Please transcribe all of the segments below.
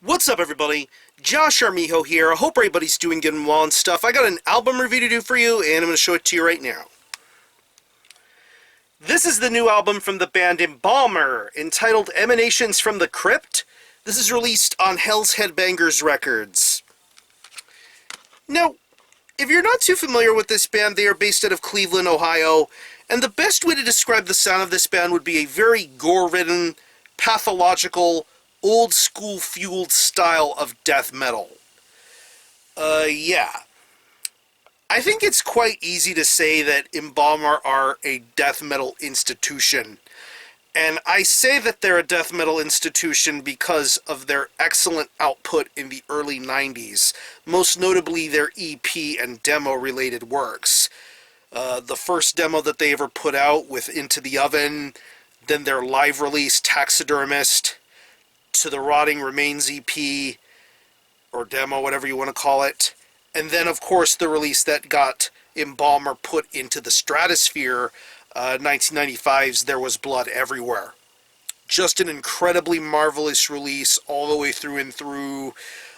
What's up, everybody? Josh Armijo here. I hope everybody's doing good and well and stuff. I got an album review to do for you, and I'm going to show it to you right now. This is the new album from the band Embalmer, entitled Emanations From The Crypt. This is released on Hells Headbangers Records. Now, if you're not too familiar with this band, they are based out of Cleveland, Ohio, and the best way to describe the sound of this band would be a very gore-ridden, pathological, old-school fueled style of death metal. Yeah. I think it's quite easy to say that Embalmer are a death metal institution. And I say that they're a death metal institution because of their excellent output in the early 90s, most notably their EP and demo-related works. The first demo that they ever put out with Into the Oven, then their live release, Taxidermist, to the Rotting Remains EP, or demo, whatever you want to call it, and then, of course, the release that got Embalmer put into the stratosphere, 1995's There Was Blood Everywhere. Just an incredibly marvelous release all the way through and through.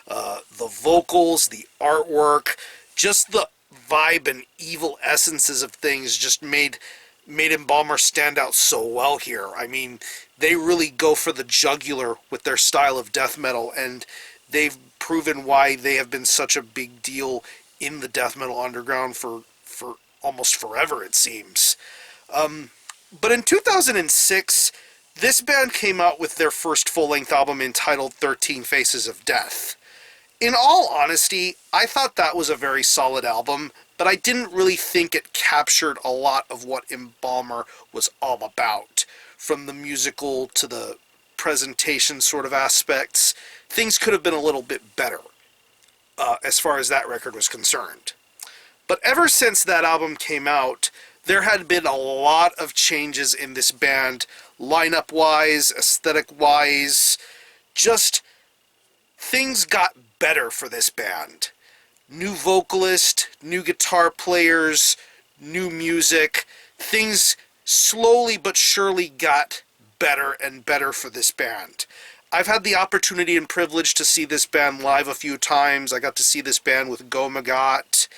The vocals, the artwork, just the vibe and evil essences of things just made Embalmer stand out so well here. I mean, they really go for the jugular with their style of death metal, and they've proven why they have been such a big deal in the death metal underground for almost forever, it seems. But in 2006, this band came out with their first full-length album entitled 13 Faces of Death. In all honesty, I thought that was a very solid album, but I didn't really think it captured a lot of what Embalmer was all about. From the musical to the presentation sort of aspects, things could have been a little bit better, as far as that record was concerned. But ever since that album came out, there had been a lot of changes in this band, lineup-wise, aesthetic-wise. Just things got better for this band. New vocalist, new guitar players, new music. Things slowly but surely got better and better for this band. I've had the opportunity and privilege to see this band live a few times. I got to see this band with Go Magot,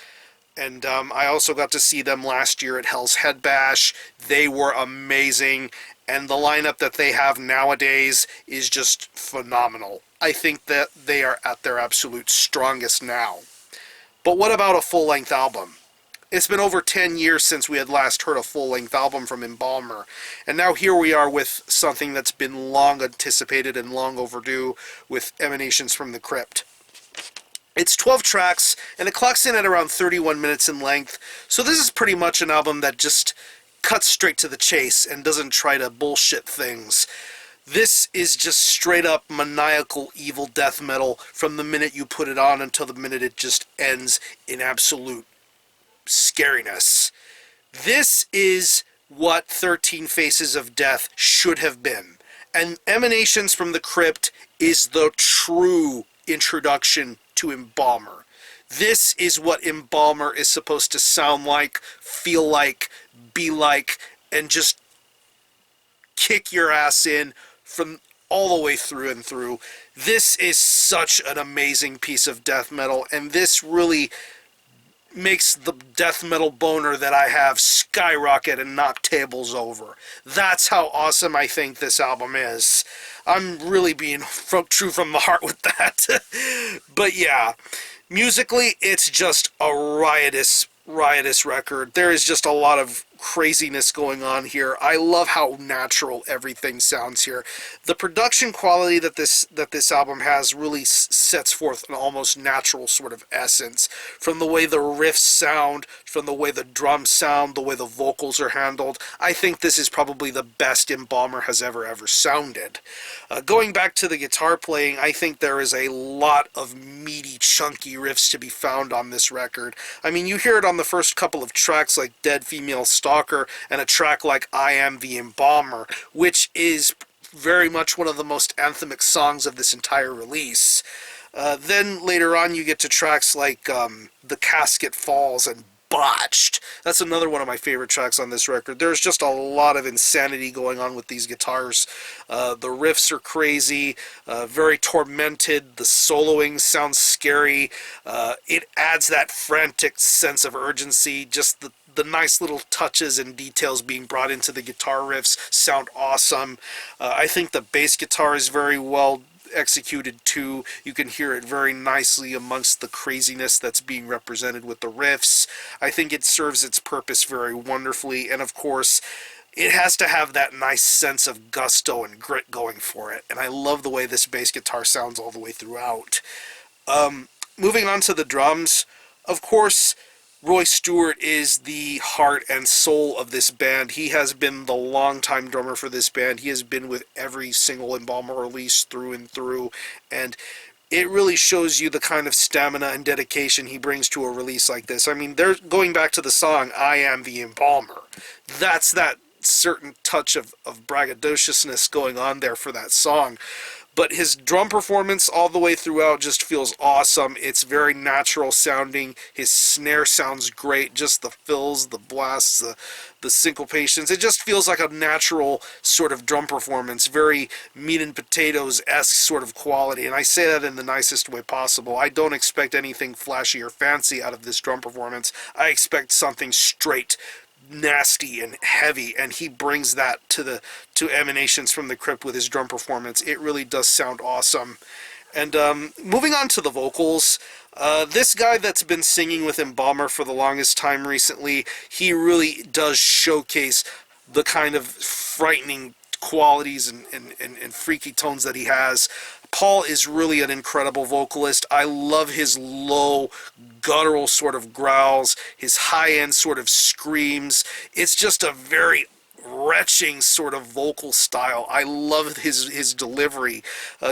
and I also got to see them last year at Hells Headbash. They were amazing, and the lineup that they have nowadays is just phenomenal. I think that they are at their absolute strongest now. But what about a full-length album? It's been over 10 years since we had last heard a full-length album from Embalmer, and now here we are with something that's been long anticipated and long overdue with Emanations from the Crypt. It's 12 tracks, and it clocks in at around 31 minutes in length, so this is pretty much an album that just cuts straight to the chase and doesn't try to bullshit things. This is just straight up maniacal evil death metal from the minute you put it on until the minute it just ends in absolute scariness. This is what 13 Faces of Death should have been. And Emanations from the Crypt is the true introduction to Embalmer. This is what Embalmer is supposed to sound like, feel like, be like, and just kick your ass in from all the way through and through. This is such an amazing piece of death metal, and this really makes the death metal boner that I have skyrocket and knock tables over. That's how awesome I think this album is. I'm really being true from the heart with that. But yeah, musically, it's just a riotous record. There is just a lot of craziness going on here. I love how natural everything sounds here. The production quality that this album has really sets forth an almost natural sort of essence. From the way the riffs sound, from the way the drums sound, the way the vocals are handled. I think this is probably the best Embalmer has ever sounded. Going back to the guitar playing, I think there is a lot of meaty, chunky riffs to be found on this record. I mean, you hear it on the first couple of tracks like Dead Female Stalker and a track like I Am the Embalmer, which is very much one of the most anthemic songs of this entire release. Then later on you get to tracks like The Casket Falls and Botched. That's another one of my favorite tracks on this record. There's just a lot of insanity going on with these guitars. The riffs are crazy, very tormented. The soloing sounds scary. It adds that frantic sense of urgency. Just the nice little touches and details being brought into the guitar riffs sound awesome. I think the bass guitar is very well executed too. You can hear it very nicely amongst the craziness that's being represented with the riffs. I think it serves its purpose very wonderfully, and of course it has to have that nice sense of gusto and grit going for it, and I love the way this bass guitar sounds all the way throughout. Moving on to the drums, of course Roy Stewart is the heart and soul of this band. He has been the longtime drummer for this band. He has been with every single Embalmer release through and through, and it really shows you the kind of stamina and dedication he brings to a release like this. I mean, they're going back to the song, I Am the Embalmer. That's that certain touch of braggadociousness going on there for that song. But his drum performance all the way throughout just feels awesome. It's very natural sounding. His snare sounds great. Just the fills, the blasts, the syncopations. It just feels like a natural sort of drum performance. Very meat and potatoes-esque sort of quality. And I say that in the nicest way possible. I don't expect anything flashy or fancy out of this drum performance. I expect something straight, nasty and heavy, and he brings that to Emanations from the Crypt with his drum performance. It really does sound awesome. And moving on to the vocals, this guy that's been singing with Embalmer for the longest time recently, he really does showcase the kind of frightening qualities and freaky tones that he has. Paul is really an incredible vocalist. I love his low, guttural sort of growls, his high-end sort of screams. It's just a very retching sort of vocal style. I love his delivery.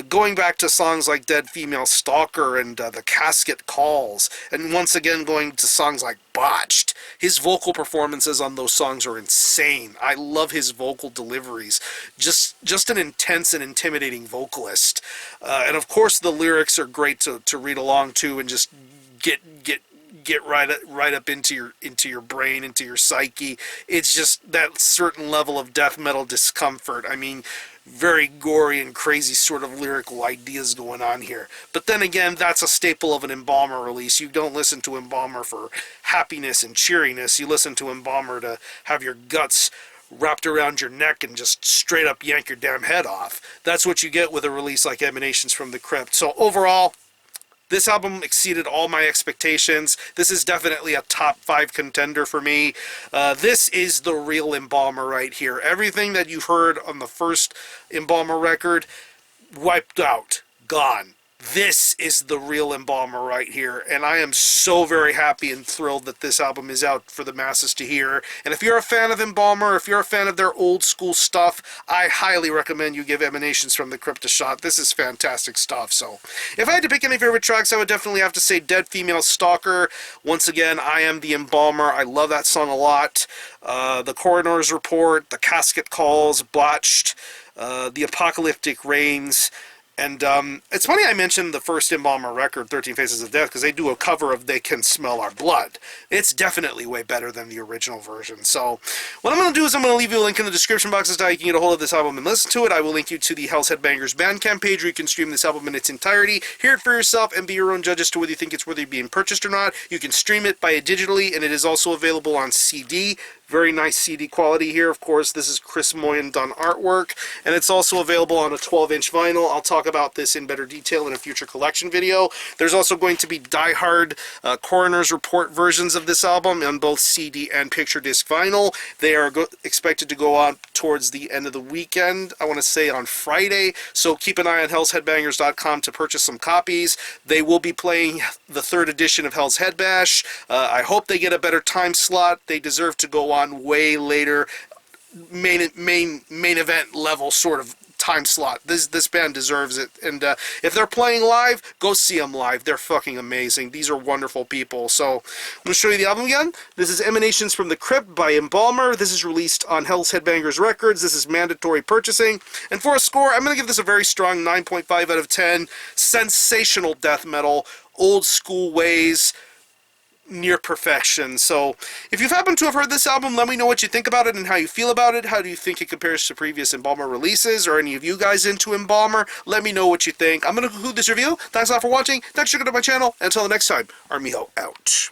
Going back to songs like Dead Female Stalker and The Casket Calls, and once again going to songs like Botched, his vocal performances on those songs are insane. I love his vocal deliveries. Just an intense and intimidating vocalist. And of course the lyrics are great to read along to and just get right up into your brain, into your psyche. It's just that certain level of death metal discomfort. I mean, very gory and crazy sort of lyrical ideas going on here. But then again, that's a staple of an Embalmer release. You don't listen to Embalmer for happiness and cheeriness. You listen to Embalmer to have your guts wrapped around your neck and just straight up yank your damn head off. That's what you get with a release like Emanations from the Crypt. So overall, this album exceeded all my expectations. This is definitely a top 5 contender for me. This is the real Embalmer right here. Everything that you've heard on the first Embalmer record, wiped out, gone. This is the real Embalmer right here, and I am so very happy and thrilled that this album is out for the masses to hear. And if you're a fan of Embalmer, if you're a fan of their old school stuff, I highly recommend you give Emanations from the Crypt a shot. This is fantastic stuff. So if I had to pick any favorite tracks, I would definitely have to say Dead Female Stalker. Once again, I Am the Embalmer. I love that song a lot. The Coroner's Report, The Casket Calls, Botched, The Apocalyptic Rains. And it's funny I mentioned the first Embalmer record, 13 Faces of Death, because they do a cover of They Can Smell Our Blood. It's definitely way better than the original version. So what I'm going to do is I'm going to leave you a link in the description box as to how you can get a hold of this album and listen to it. I will link you to the Hells Headbangers Bandcamp page where you can stream this album in its entirety, hear it for yourself, and be your own judge as to whether you think it's worthy of being purchased or not. You can stream it, buy it digitally, and it is also available on CD. Very nice CD quality here. Of course, this is Chris Moyen done artwork, and it's also available on a 12-inch vinyl. I'll talk about this in better detail in a future collection video. There's also going to be die-hard Coroner's Report versions of this album on both CD and picture disc vinyl. They are expected to go on towards the end of the weekend, I want to say on Friday, so keep an eye on hellsheadbangers.com to purchase some copies. They will be playing the 3rd edition of Hell's Headbash. I hope they get a better time slot. They deserve to go on way later, main event level sort of time slot. This band deserves it, and if they're playing live, go see them live. They're fucking amazing. These are wonderful people. So I'm going to show you the album again. This is Emanations from the Crypt by Embalmer. This is released on Hells Headbangers Records. This is mandatory purchasing, and for a score, I'm going to give this a very strong 9.5 out of 10. Sensational death metal, old school ways, near perfection. So if you've happened to have heard this album, let me know what you think about it and how you feel about it. How do you think it compares to previous Embalmer releases? Or any of you guys into Embalmer? Let me know what you think. I'm going to conclude this review. Thanks a lot for watching. Thanks for checking out my channel. Until the next time, Armijo out.